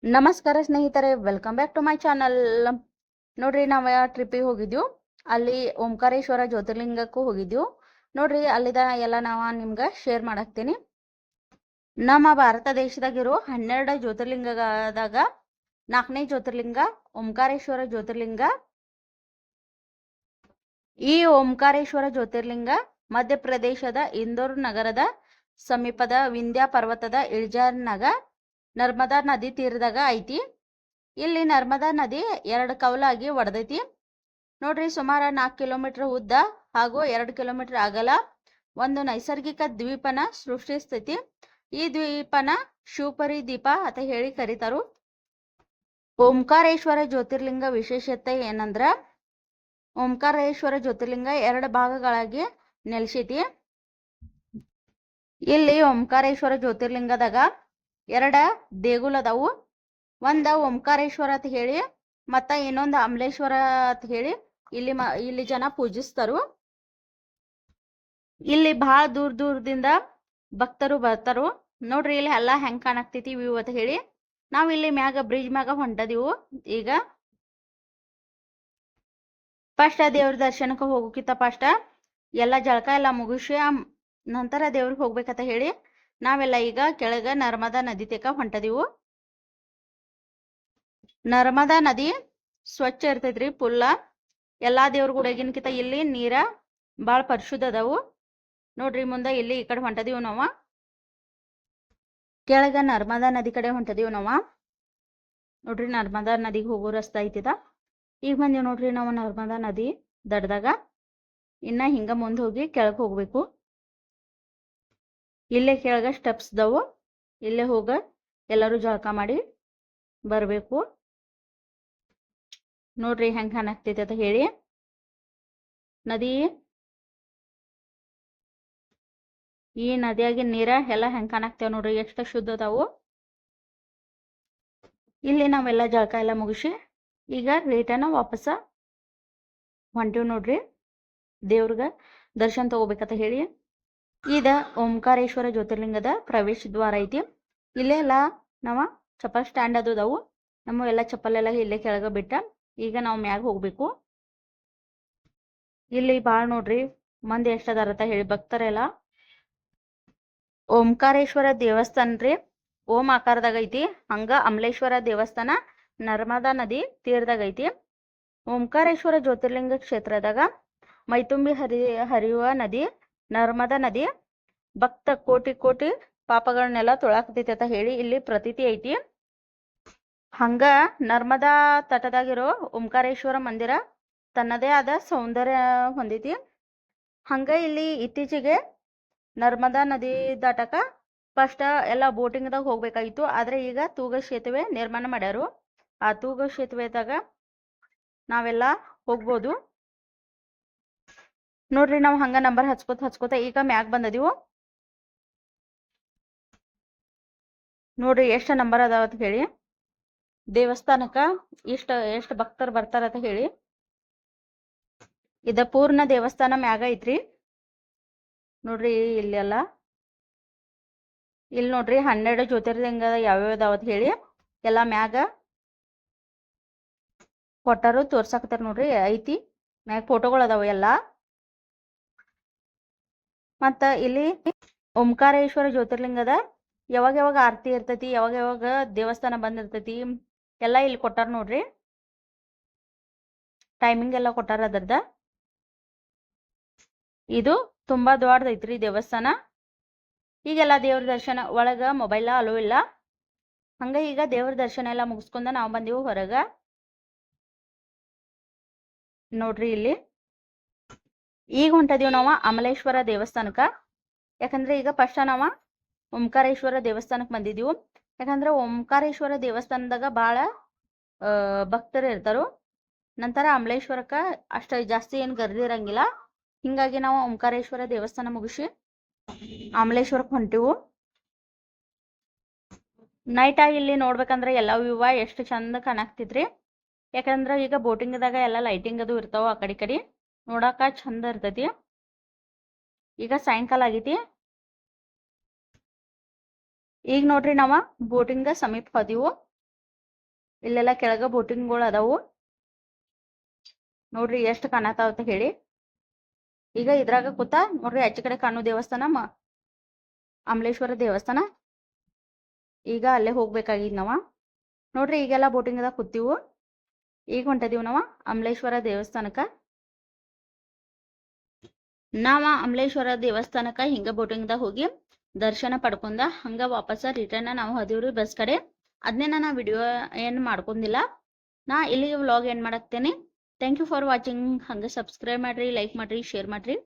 ನಮಸ್ಕಾರ ಸ್ನೇಹಿತರೆ, welcome back to my channel. ನೋಡ್ರಿ, ನಾವು ಟ್ರಿಪ್ಪಿಗೆ ಹೋಗಿದ್ವು. ಅಲ್ಲಿ ಓಂಕಾರೇಶ್ವರ ಜ್ಯೋತಿರ್ಲಿಂಗಕ್ಕೂ ಹೋಗಿದ್ವು. ನೋಡ್ರಿ, ಅಲ್ಲಿದ ಎಲ್ಲ ನಾವು ನಿಮ್ಗೆ ಶೇರ್ ಮಾಡಾಕ್ತೀನಿ. ನಮ್ಮ ಭಾರತ ದೇಶದಾಗಿರೋ 12 ಜ್ಯೋತಿರ್ಲಿಂಗದಾಗ 4ನೇ ಜ್ಯೋತಿರ್ಲಿಂಗ ಓಂಕಾರೇಶ್ವರ ಜ್ಯೋತಿರ್ಲಿಂಗ. ಈ ಓಂಕಾರೇಶ್ವರ ಜ್ಯೋತಿರ್ಲಿಂಗ ಮಧ್ಯಪ್ರದೇಶದ ಇಂದೋರ್ ನಗರದ ಸಮೀಪದ ವಿಂಧ್ಯ ಪರ್ವತದ ಇಳಿಜಾರಿನಾಗ ನರ್ಮದಾ ನದಿ ತೀರದಾಗ ಐತಿ. ಇಲ್ಲಿ ನರ್ಮದಾ ನದಿ 2 ಕವಲಾಗಿ ಒಡೆದೈತಿ. ನೋಡ್ರಿ, ಸುಮಾರು 4 ಕಿಲೋಮೀಟರ್ ಉದ್ದ ಹಾಗೂ 2 ಕಿಲೋಮೀಟರ್ ಅಗಲ ಒಂದು ನೈಸರ್ಗಿಕ ದ್ವೀಪನ ಸೃಷ್ಟಿಸ್ತೈತಿ. ಈ ದ್ವೀಪನ ಶಿವಪರಿ ದ್ವೀಪ ಅಂತ ಹೇಳಿ ಕರೀತಾರು. ಓಂಕಾರೇಶ್ವರ ಜ್ಯೋತಿರ್ಲಿಂಗ ವಿಶೇಷತೆ ಏನಂದ್ರ, ಓಂಕಾರೇಶ್ವರ ಜ್ಯೋತಿರ್ಲಿಂಗ 2 ಭಾಗಗಳಾಗಿ ನೆಲೆಸೈತಿ. ಇಲ್ಲಿ ಓಂಕಾರೇಶ್ವರ ಜ್ಯೋತಿರ್ಲಿಂಗದಾಗ 2 ದೇಗುಲ ಅದಾವು. ಒಂದ ಓಂಕಾರೇಶ್ವರ ಅಂತ ಹೇಳಿ ಮತ್ತ ಇನ್ನೊಂದು ಅಮಲೇಶ್ವರ ಅಂತ ಹೇಳಿ ಇಲ್ಲಿ ಜನ ಪೂಜಿಸ್ತಾರು. ಇಲ್ಲಿ ಬಹಳ ದೂರದಿಂದ ಭಕ್ತರು ಬರ್ತಾರು. ನೋಡ್ರಿ, ಇಲ್ಲಿ ಎಲ್ಲ ಹೆಂಗ್ ಕಾಣಾಕ್ತೈತಿ ವ್ಯೂ ಅಂತ ಹೇಳಿ. ನಾವ್ ಇಲ್ಲಿ ಮ್ಯಾಗ ಬ್ರಿಡ್ಜ್ ಮ್ಯಾಗ ಹೊಂಟದಿವು. ಈಗ ಫಸ್ಟ್ ದೇವ್ರ ದರ್ಶನಕ್ಕೆ ಹೋಗೋಕ್ಕಿಂತ ಫಸ್ಟ್ ಎಲ್ಲ ಜಳಕ ಎಲ್ಲ ಮುಗಿಸಿ ನಂತರ ದೇವ್ರಿಗೆ ಹೋಗ್ಬೇಕಂತ ಹೇಳಿ ನಾವೆಲ್ಲ ಈಗ ಕೆಳಗ ನರ್ಮದಾ ನದಿ ತೇಕ ಹೊಂಟದಿವು. ನರ್ಮದಾ ನದಿ ಸ್ವಚ್ಛ ಇರ್ತೈತ್ರಿ ಫುಲ್ಲ. ಎಲ್ಲಾ ದೇವ್ರ ಗುಡಗಿನ್ಕಿಂತ ಇಲ್ಲಿ ನೀರ ಬಾಳ ಪರಿಶುದ್ಧ ಅದಾವು. ನೋಡ್ರಿ, ಮುಂದೆ ಇಲ್ಲಿ ಈ ಕಡೆ ಹೊಂಟದಿವು ನಾವ. ಕೆಳಗ ನರ್ಮದಾ ನದಿ ಕಡೆ ಹೊಂಟದಿವು ನಾವ. ನೋಡ್ರಿ, ನರ್ಮದಾ ನದಿಗೆ ಹೋಗೋ ರಸ್ತೆ ಐತಿದ. ಈಗ ಬಂದಿವ್ ನೋಡ್ರಿ ನಾವು ನರ್ಮದಾ ನದಿ ದಡ್ದಾಗ. ಇನ್ನ ಹಿಂಗ ಮುಂದೆ ಹೋಗಿ ಕೆಳಗೆ ಹೋಗ್ಬೇಕು. ಇಲ್ಲೇ ಕೆಳಗ ಸ್ಟೆಪ್ಸ್ ಇದಾವು. ಇಲ್ಲೇ ಹೋಗ ಎಲ್ಲರೂ ಜಳಕ ಮಾಡಿ ಬರ್ಬೇಕು. ನೋಡ್ರಿ ಹೆಂಗ್ ಕಾಣಾಕ್ತೈತಿ ಅಂತ ಹೇಳಿ. ನದಿ, ಈ ನದಿಯಾಗಿನ ನೀರ ಎಲ್ಲ ಹೆಂಗ್ ಕಾಣಾಕ್ತೇವ ನೋಡ್ರಿ, ಎಷ್ಟು ಶುದ್ಧ ಅದಾವು. ಇಲ್ಲಿ ನಾವೆಲ್ಲ ಜಳಕ ಎಲ್ಲ ಮುಗಿಸಿ ಈಗ ರಿಟರ್ನ್ ವಾಪಸ್ ಹೊಂಟಿವ್ ನೋಡ್ರಿ ದೇವ್ರಗ ದರ್ಶನ ತಗೋಬೇಕಂತ ಹೇಳಿ. ಇದ ಓಂಕಾರೇಶ್ವರ ಜ್ಯೋತಿರ್ಲಿಂಗದ ಪ್ರವೇಶ ದ್ವಾರ ಐತಿ. ಇಲ್ಲೇ ಎಲ್ಲ ನಾವ ಚಪ್ಪಲ್ ಸ್ಟ್ಯಾಂಡ್ ಅದಾವು. ನಮ್ಮ ಎಲ್ಲ ಚಪ್ಪಲ್ ಎಲ್ಲ ಇಲ್ಲೇ ಕೆಳಗ ಬಿಟ್ಟ ಈಗ ನಾವು ಮ್ಯಾಗ ಹೋಗ್ಬೇಕು. ಇಲ್ಲಿ ಬಾಳ್ ನೋಡ್ರಿ ಮಂದಿ ಎಷ್ಟದಾರತ ಹೇಳಿ ಭಕ್ತರೆಲ್ಲ. ಓಂಕಾರೇಶ್ವರ ದೇವಸ್ಥಾನ ರೀ ಓಂ ಆಕಾರದಾಗ ಐತಿ. ಹಂಗ ಅಮಲೇಶ್ವರ ದೇವಸ್ಥಾನ ನರ್ಮದಾ ನದಿ ತೀರದಾಗ ಐತಿ. ಓಂಕಾರೇಶ್ವರ ಜ್ಯೋತಿರ್ಲಿಂಗ ಕ್ಷೇತ್ರದಾಗ ಮೈತುಂಬಿ ಹರಿಯುವ ನದಿ ನರ್ಮದಾ ನದಿ. ಭಕ್ತ ಕೋಟಿ ಕೋಟಿ ಪಾಪಗಳನ್ನೆಲ್ಲ ತೊಳಾಕತೈತಿ ಅಂತ ಹೇಳಿ ಇಲ್ಲಿ ಪ್ರತೀತಿ ಐತಿ. ಹಂಗ ನರ್ಮದಾ ತಟದಾಗಿರೋ ಓಂಕಾರೇಶ್ವರ ಮಂದಿರ ತನ್ನದೇ ಆದ ಸೌಂದರ್ಯ ಹೊಂದೈತಿ. ಹಂಗ ಇಲ್ಲಿ ಇತ್ತೀಚೆಗೆ ನರ್ಮದಾ ನದಿ ದಾಟಕ ಫಸ್ಟ್ ಎಲ್ಲ ಬೋಟಿಂಗ್ದಾಗ ಹೋಗ್ಬೇಕಾಗಿತ್ತು. ಆದ್ರೆ ಈಗ ತೂಗ ಸೇತುವೆ ನಿರ್ಮಾಣ ಮಾಡ್ಯಾರು. ಆ ತೂಗ ಸೇತುವೆದಾಗ ನಾವೆಲ್ಲ ಹೋಗ್ಬೋದು. ನೋಡ್ರಿ, ನಾವು ಹಂಗ ನಂಬರ್ ಹಚ್ಕೋತ ಈಗ ಮ್ಯಾಗ ಬಂದದಿವು. ನೋಡ್ರಿ ಎಷ್ಟು ನಂಬರ್ ಅದಾವ ಅಂತ ಹೇಳಿ. ದೇವಸ್ಥಾನಕ್ಕ ಎಷ್ಟು ಭಕ್ತರು ಬರ್ತಾರ ಅಂತ ಹೇಳಿ. ಇದ ಪೂರ್ಣ ದೇವಸ್ಥಾನ ಮ್ಯಾಗ ಐತ್ರಿ. ನೋಡ್ರಿ, ಇಲ್ಲೆಲ್ಲ ಇಲ್ಲಿ ನೋಡ್ರಿ 12 ಜ್ಯೋತಿರ್ಲಿಂಗ ಯಾವ್ಯಾವ ಅದಾವ ಅಂತ ಹೇಳಿ ಎಲ್ಲ ಮ್ಯಾಗ ಕೊಟ್ಟರು ತೋರ್ಸಾಕತ್ತಾರ. ನೋಡ್ರಿ, ಐತಿ ಮ್ಯಾಗ ಫೋಟೋಗಳು ಅದಾವ ಎಲ್ಲ. ಮತ್ತ ಇಲ್ಲಿ ಓಂಕಾರೇಶ್ವರ ಜ್ಯೋತಿರ್ಲಿಂಗದ ಯಾವಾಗ ಯಾವಾಗ ಆರತಿ ಇರ್ತೈತಿ, ಯಾವಾಗ ಯಾವಾಗ ದೇವಸ್ಥಾನ ಬಂದಿರ್ತೈತಿ ಎಲ್ಲ ಇಲ್ಲಿ ಕೊಟ್ಟಾರ. ನೋಡ್ರಿ, ಟೈಮಿಂಗ್ ಎಲ್ಲ ಕೊಟ್ಟಾರ ಅದರ್ದ. ಇದು ತುಂಬಾ ದೊಡ್ಡದೈತ್ರಿ ದೇವಸ್ಥಾನ. ಈಗೆಲ್ಲ ದೇವ್ರ ದರ್ಶನ ಒಳಗ ಮೊಬೈಲ್ ಅಲೋ ಇಲ್ಲ. ಹಂಗ ಈಗ ದೇವ್ರ ದರ್ಶನ ಎಲ್ಲ ಮುಗಿಸ್ಕೊಂಡ ನಾವು ಬಂದಿವು ಹೊರಗ. ನೋಡ್ರಿ, ಇಲ್ಲಿ ಈಗ ಹೊಂಟದೀವ್ ನಾವ ಅಮಲೇಶ್ವರ ದೇವಸ್ಥಾನಕ್ಕ. ಯಾಕಂದ್ರೆ ಈಗ ಫಸ್ಟ್ ನಾವ ಓಂಕಾರೇಶ್ವರ ದೇವಸ್ಥಾನಕ್ಕೆ ಬಂದಿದೀವು. ಯಾಕಂದ್ರೆ ಓಂಕಾರೇಶ್ವರ ದೇವಸ್ಥಾನದಾಗ ಬಾಳ ಭಕ್ತರು ಇರ್ತಾರು. ನಂತರ ಅಮಲೇಶ್ವರಕ್ಕ ಅಷ್ಟ ಜಾಸ್ತಿ ಏನ್ ಗರ್ದಿ ಇರಂಗಿಲ್ಲ. ಹಿಂಗಾಗಿ ನಾವು ಓಂಕಾರೇಶ್ವರ ದೇವಸ್ಥಾನ ಮುಗಿಸಿ ಅಮಲೇಶ್ವರಕ್ಕೆ ಹೊಂಟಿವು. ನೈಟ್ ಆಗಿ ಇಲ್ಲಿ ನೋಡ್ಬೇಕಂದ್ರೆ ಎಲ್ಲ ವ್ಯೂವ ಎಷ್ಟು ಚಂದ ಕಾಣಾಕ್ತಿದ್ರಿ. ಯಾಕಂದ್ರ ಈಗ ಬೋಟಿಂಗ್ದಾಗ ಎಲ್ಲ ಲೈಟಿಂಗ್ ಅದು ಇರ್ತಾವ. ಆ ಕಡೆ ನೋಡಾಕ ಚಂದ ಇರ್ತೈತಿ. ಈಗ ಸಾಯಂಕಾಲ ಆಗೈತಿ. ಈಗ ನೋಡ್ರಿ, ನಾವ ಬೋಟಿಂಗ್ ಸಮೀಪ ಹೋದಿವು. ಇಲ್ಲೆಲ್ಲ ಕೆಳಗ ಬೋಟಿಂಗ್ಗಳು ಅದಾವು ನೋಡ್ರಿ ಎಷ್ಟು ಕಾಣತಾವ ಅಂತ ಹೇಳಿ. ಈಗ ಇದ್ರಾಗ ಕೂತ ನೋಡ್ರಿ ಆಚೆ ಕಡೆ ಕಾಣೋ ದೇವಸ್ಥಾನ ಅಮಲೇಶ್ವರ ದೇವಸ್ಥಾನ. ಈಗ ಅಲ್ಲೇ ಹೋಗ್ಬೇಕಾಗಿದ್ ನಾವ ನೋಡ್ರಿ. ಈಗೆಲ್ಲ ಬೋಟಿಂಗ್ದಾಗ ಕೂತೀವು. ಈಗ ಹೊಂಟದೀವಿ ನಾವ ಅಮಲೇಶ್ವರ ದೇವಸ್ಥಾನಕ್ಕ. ನಾವ ಅಮಲೇಶ್ವರ ದೇವಸ್ಥಾನಕ್ಕ ಹಿಂಗ ಬೋಟಿಂಗ್ದಾಗ ಹೋಗಿ ದರ್ಶನ ಪಡ್ಕೊಂಡ ಹಂಗ ವಾಪಸ್ ರಿಟರ್ನ್ ನಾವು ಹೋದಿವ್ರಿ ಬಸ್ ಕಡೆ. ಅದನ್ನೇ ನಾ ವಿಡಿಯೋ ಏನು ಮಾಡ್ಕೊಂಡಿಲ್ಲ. ನಾ ಇಲ್ಲಿ ವ್ಲಾಗ್ ಏನ್ ಮಾಡಾಕ್ತೇನೆ. Thank you for watching. ಹಂಗೆ ಸಬ್ಸ್ಕ್ರೈಬ್ ಮಾಡ್ರಿ, ಲೈಕ್ ಮಾಡ್ರಿ, ಶೇರ್ ಮಾಡ್ರಿ.